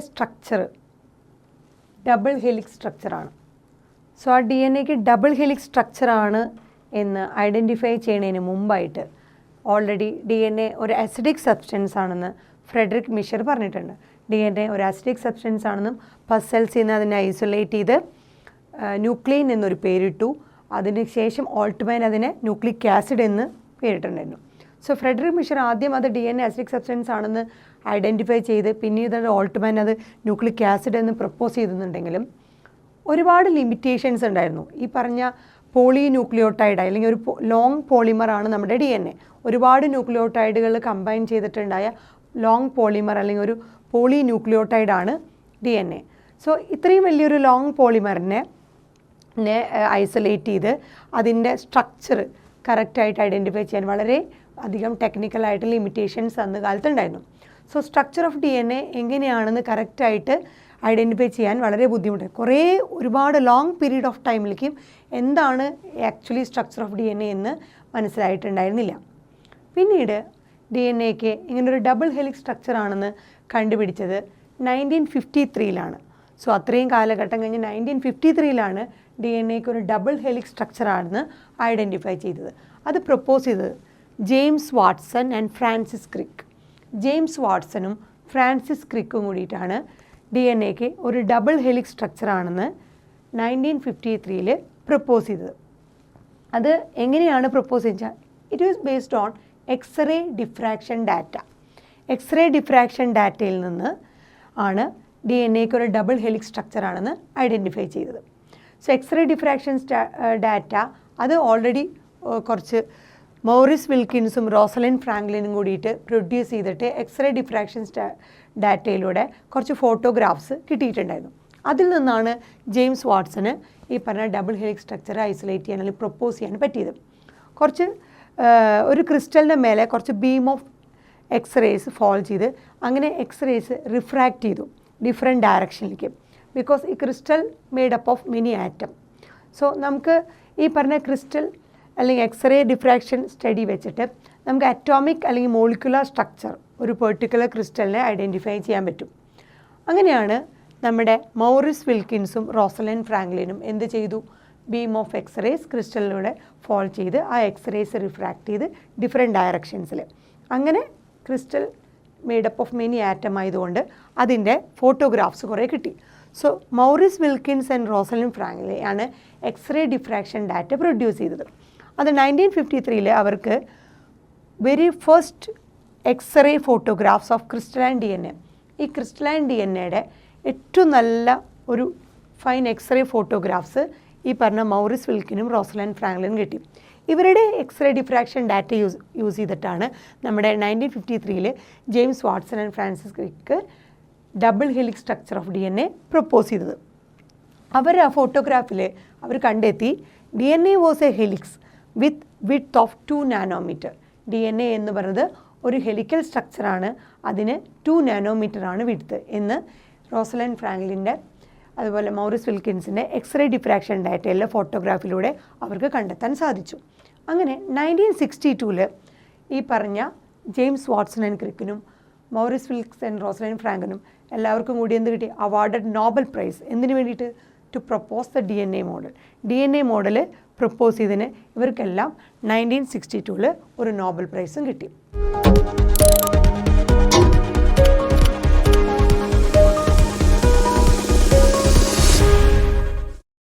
Structure double helix സ്ട്രക്ചറാണ്. So ആ D N എക്ക് ഡബിൾ ഹെലിക്സ് സ്ട്രക്ചറാണ് എന്ന് ഐഡൻറ്റിഫൈ ചെയ്യുന്നതിന് മുമ്പായിട്ട് ഓൾറെഡി ഡി എൻ എ ഒരു അസിഡിക് സബ്സ്റ്റൻസ് ആണെന്ന് ഫ്രെഡറിക് മിഷർ പറഞ്ഞിട്ടുണ്ട്. ഡി എൻ എ ഒരു അസിഡിക് സബ്സ്റ്റൻസ് ആണെന്നും പസൽസിൽ നിന്ന് അതിനെ ഐസൊലേറ്റ് ചെയ്ത് ന്യൂക്ലിയൻ എന്നൊരു പേരിട്ടു. അതിനുശേഷം ഓൾട്ട്മാൻ അതിനെ ന്യൂക്ലിക് ആസിഡ് എന്ന് പേരിട്ടുണ്ടായിരുന്നു. സോ ഫ്രെഡറിക് മിഷർ ആദ്യം അത് D N A acidic substance ആണെന്ന് ഐഡൻറ്റിഫൈ ചെയ്ത് പിന്നീട് ഓൾട്ട്മാൻ അത് ന്യൂക്ലിക് ആസിഡ് എന്ന് പ്രപ്പോസ് ചെയ്തിട്ടുണ്ടെങ്കിലും ഒരുപാട് ലിമിറ്റേഷൻസ് ഉണ്ടായിരുന്നു. ഈ പറഞ്ഞ പോളി ന്യൂക്ലിയോട്ടൈഡ് അല്ലെങ്കിൽ ഒരു ലോങ് പോളിമറാണ് നമ്മുടെ ഡി എൻ എ. ഒരുപാട് ന്യൂക്ലിയോട്ടൈഡുകൾ കമ്പൈൻ ചെയ്തിട്ടുണ്ടായ ലോങ് പോളിമർ അല്ലെങ്കിൽ ഒരു പോളി ന്യൂക്ലിയോട്ടൈഡാണ് ഡി എൻ എ. സോ ഇത്രയും വലിയൊരു ലോങ് പോളിമറിനെ ഐസൊലേറ്റ് ചെയ്ത് അതിൻ്റെ സ്ട്രക്ചർ കറക്റ്റായിട്ട് ഐഡൻറ്റിഫൈ ചെയ്യാൻ വളരെ അധികം ടെക്നിക്കലായിട്ട് ലിമിറ്റേഷൻസ് അന്ന് കാലത്തുണ്ടായിരുന്നു. So structure of D N A എങ്ങനെയാണെന്ന് കറക്റ്റായിട്ട് ഐഡൻറ്റിഫൈ ചെയ്യാൻ വളരെ ബുദ്ധിമുട്ടായി. ഒരുപാട് ലോങ് പീരീഡ് ഓഫ് ടൈമിലേക്കും എന്താണ് actually structure of D N A എന്ന് മനസ്സിലായിട്ടുണ്ടായിരുന്നില്ല. പിന്നീട് ഡി എൻ എക്ക് ഇങ്ങനൊരു ഡബിൾ ഹെലിക്സ് സ്ട്രക്ചറാണെന്ന് കണ്ടുപിടിച്ചത് 1953 സോ അത്രയും കാലഘട്ടം കഴിഞ്ഞ് 1953 ഡി എൻ എക്ക് ഒരു ഡബിൾ ഹെലിക്സ് സ്ട്രക്ചറാണെന്ന് ഐഡൻറ്റിഫൈ ചെയ്തത്. അത് പ്രപ്പോസ് ചെയ്തത് James Watson and Francis Crick. James വാട്സണും ഫ്രാൻസിസ് ക്രിക്കും കൂടിയിട്ടാണ് ഡി എൻ എക്ക് ഒരു ഡബിൾ ഹെലിക്സ് സ്ട്രക്ചറാണെന്ന് 1953 പ്രപ്പോസ് ചെയ്തത്. അത് എങ്ങനെയാണ് പ്രപ്പോസ് ചെയ്തത്? It is based on x-ray diffraction data. X-ray diffraction ഡാറ്റയിൽ നിന്ന് ആണ് ഡി എൻ എക്ക് ഒരു ഡബിൾ ഹെലിക്സ് സ്ട്രക്ചറാണെന്ന് ഐഡൻറ്റിഫൈ ചെയ്തത്. സോ എക്സ്റേ ഡിഫ്രാക്ഷൻ ഡാറ്റ അത് ഓൾറെഡി കുറച്ച് മോറിസ് വിൽക്കിൻസും റോസലിൻ ഫ്രാങ്ക്ലിനും കൂടിയിട്ട് പ്രൊഡ്യൂസ് ചെയ്തിട്ട് എക്സ്റേ ഡിഫ്രാക്ഷൻ ഡാറ്റയിലൂടെ കുറച്ച് ഫോട്ടോഗ്രാഫ്സ് കിട്ടിയിട്ടുണ്ടായിരുന്നു. അതിൽ നിന്നാണ് ജെയിംസ് വാട്സന് ഈ പറഞ്ഞ ഡബിൾ ഹെലിക്സ് സ്ട്രക്ചർ ഐസൊലേറ്റ് ചെയ്യാൻ അല്ലെങ്കിൽ പ്രപ്പോസ് ചെയ്യാൻ പറ്റിയത്. ഒരു ക്രിസ്റ്റലിൻ്റെ മേലെ കുറച്ച് ബീം ഓഫ് എക്സ്റേസ് ഫോൾ ചെയ്ത് അങ്ങനെ എക്സ്റേസ് റിഫ്രാക്റ്റ് ചെയ്തു ഡിഫറെൻറ്റ് ഡയറക്ഷനിലേക്ക്. ബിക്കോസ് ഈ crystal made up of many atom. So നമുക്ക് ഈ പറഞ്ഞ ക്രിസ്റ്റൽ അല്ലെങ്കിൽ എക്സ്റേ ഡിഫ്രാക്ഷൻ സ്റ്റഡി വെച്ചിട്ട് നമുക്ക് അറ്റോമിക് അല്ലെങ്കിൽ മോളിക്കുലർ സ്ട്രക്ചർ ഒരു പെർട്ടിക്കുലർ ക്രിസ്റ്റലിനെ ഐഡൻറ്റിഫൈ ചെയ്യാൻ പറ്റും. അങ്ങനെയാണ് നമ്മുടെ മൗറിസ് വിൽക്കിൻസും റോസലിൻ ഫ്രാങ്ക്ലിനും എന്ത് ചെയ്തു? ബീം ഓഫ് എക്സ്റേസ് ക്രിസ്റ്റലിലൂടെ ഫോൾ ചെയ്ത് ആ എക്സ്റേസ് റിഫ്രാക്റ്റ് ചെയ്ത് ഡിഫറെൻറ്റ് ഡയറക്ഷൻസിൽ അങ്ങനെ crystal made up of many atom ആയതുകൊണ്ട് അതിൻ്റെ ഫോട്ടോഗ്രാഫ്സ് കുറേ കിട്ടി. So Maurice Wilkins and Rosalind Franklin ആണ് എക്സ്റേ ഡിഫ്രാക്ഷൻ ഡാറ്റ പ്രൊഡ്യൂസ് ചെയ്തത്. അത് 1953 അവർക്ക് very first x-ray photographs of crystalline D N A, ഈ ക്രിസ്റ്റലൈൻ ഡി എൻ എയുടെ ഏറ്റവും നല്ല ഒരു ഫൈൻ എക്സ്റേ ഫോട്ടോഗ്രാഫ്സ് ഈ പറഞ്ഞ മൗറിസ് വിൽക്കിനും റോസലിൻ ഫ്രാങ്ക്ലിനും കിട്ടി. ഇവരുടെ എക്സ്റേ ഡിഫ്രാക്ഷൻ ഡാറ്റ യൂസ് ചെയ്തിട്ടാണ് നമ്മുടെ 1953 James Watson and Francis Crick double helix structure of D N A propose ചെയ്തത്. അവർ ആ ഫോട്ടോഗ്രാഫിൽ അവർ കണ്ടെത്തി D N A was a helix with width of 2 nanometre. D N A എന്ന് പറയുന്നത് ഒരു ഹെലിക്കൽ സ്ട്രക്ചറാണ്, അതിന് 2 നാനോമീറ്ററാണ് വിഡ്ത്ത് എന്ന് റോസലിൻ ഫ്രാങ്ക്ലിൻ്റെ അതുപോലെ മൗറിസ് വിൽക്കിൻസിൻ്റെ എക്സ്റേ ഡിഫ്രാക്ഷൻ ഡാറ്റയിലെ ഫോട്ടോഗ്രാഫിലൂടെ അവർക്ക് കണ്ടെത്താൻ സാധിച്ചു. അങ്ങനെ 1962 ഈ പറഞ്ഞ ജെയിംസ് വാട്സൺ ആൻഡ് ക്രിക്കിനും മൗറിസ് വിൽക്സ് ആൻഡ് റോസലിൻ ഫ്രാങ്ക്ലിനും എല്ലാവർക്കും കൂടി എന്ത് കിട്ടി? Awarded Nobel prize. എന്തിനു വേണ്ടിയിട്ട്? To propose the D N A model. D N A model propose ചെയ്തതിന് ഇവർക്കെല്ലാം 1962 ഒരു നോബൽ പ്രൈസും കിട്ടി.